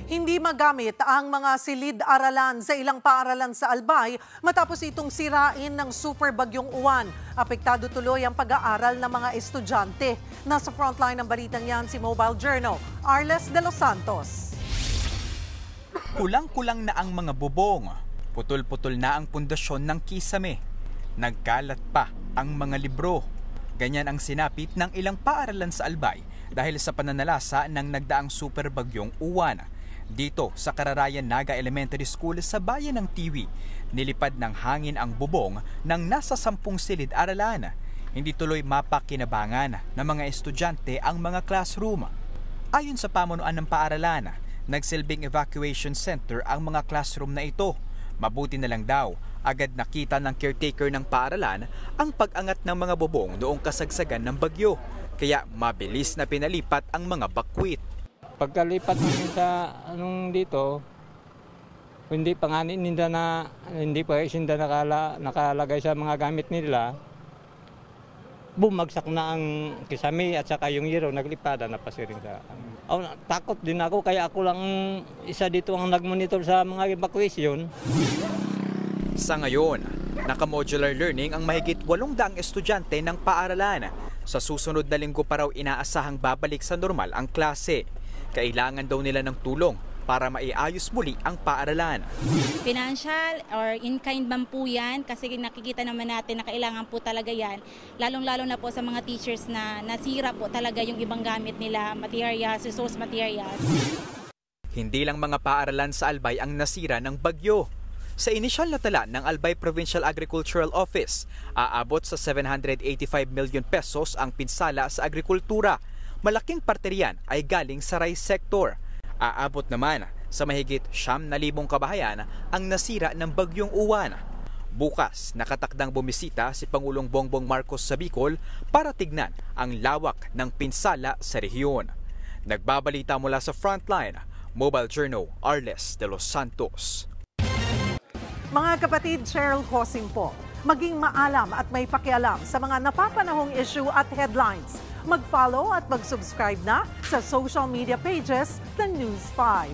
Hindi magamit ang mga silid-aralan sa ilang paaralan sa Albay matapos itong sirain ng super bagyong Uwan. Apektado tuloy ang pag-aaral ng mga estudyante. Nasa frontline ng balitang yan si Mobile Journal, Arles de los Santos. Kulang-kulang na ang mga bubong. Putol-putol na ang pundasyon ng kisame. Nagkalat pa ang mga libro. Ganyan ang sinapit ng ilang paaralan sa Albay dahil sa pananalasa ng nagdaang super bagyong Uwan. Dito sa Kararayan Naga Elementary School sa bayan ng Tiwi, nilipad ng hangin ang bubong ng nasa 10 silid-aralan. Hindi tuloy mapakinabangan ng mga estudyante ang mga classroom. Ayon sa pamunuan ng paaralan, nagsilbing evacuation center ang mga classroom na ito. Mabuti na lang daw, agad nakita ng caretaker ng paaralan ang pag-angat ng mga bubong noong kasagsagan ng bagyo. Kaya mabilis na pinalipat ang mga bakwit. Pagkalipat namin sa dito, hindi pa nga hindi pa sinda nakalagay sa mga gamit nila. Bumagsak na ang kisame at saka yung yero, naglipada na pa siya sa takot din ako, kaya ako lang isa dito ang nagmonitor sa mga evacuation. Sa ngayon, naka-modular learning ang mahigit 800 estudyante ng paaralan. Sa susunod na linggo pa raw inaasahang babalik sa normal ang klase. Kailangan daw nila ng tulong para maiayos muli ang paaralan. Financial or in-kind man po yan kasi nakikita naman natin na kailangan po talaga yan. Lalong-lalo na po sa mga teachers na nasira po talaga yung ibang gamit nila, materials, resource materials. Hindi lang mga paaralan sa Albay ang nasira ng bagyo. Sa inisyal na tala ng Albay Provincial Agricultural Office, aabot sa 785 million pesos ang pinsala sa agrikultura. Malaking parte riyan ay galing sa rice sector. Aabot naman sa mahigit 9,000 kabahayan ang nasira ng bagyong Uwan. Bukas, nakatakdang bumisita si Pangulong Bongbong Marcos sa Bicol para tignan ang lawak ng pinsala sa rehiyon. Nagbabalita mula sa Frontline, Mobile Journal, Arles de los Santos. Mga kapatid, Cheryl Cosing po. Maging maalam at may pakialam sa mga napapanahong issue at headlines. Mag-follow at mag-subscribe na sa social media pages ng News 5.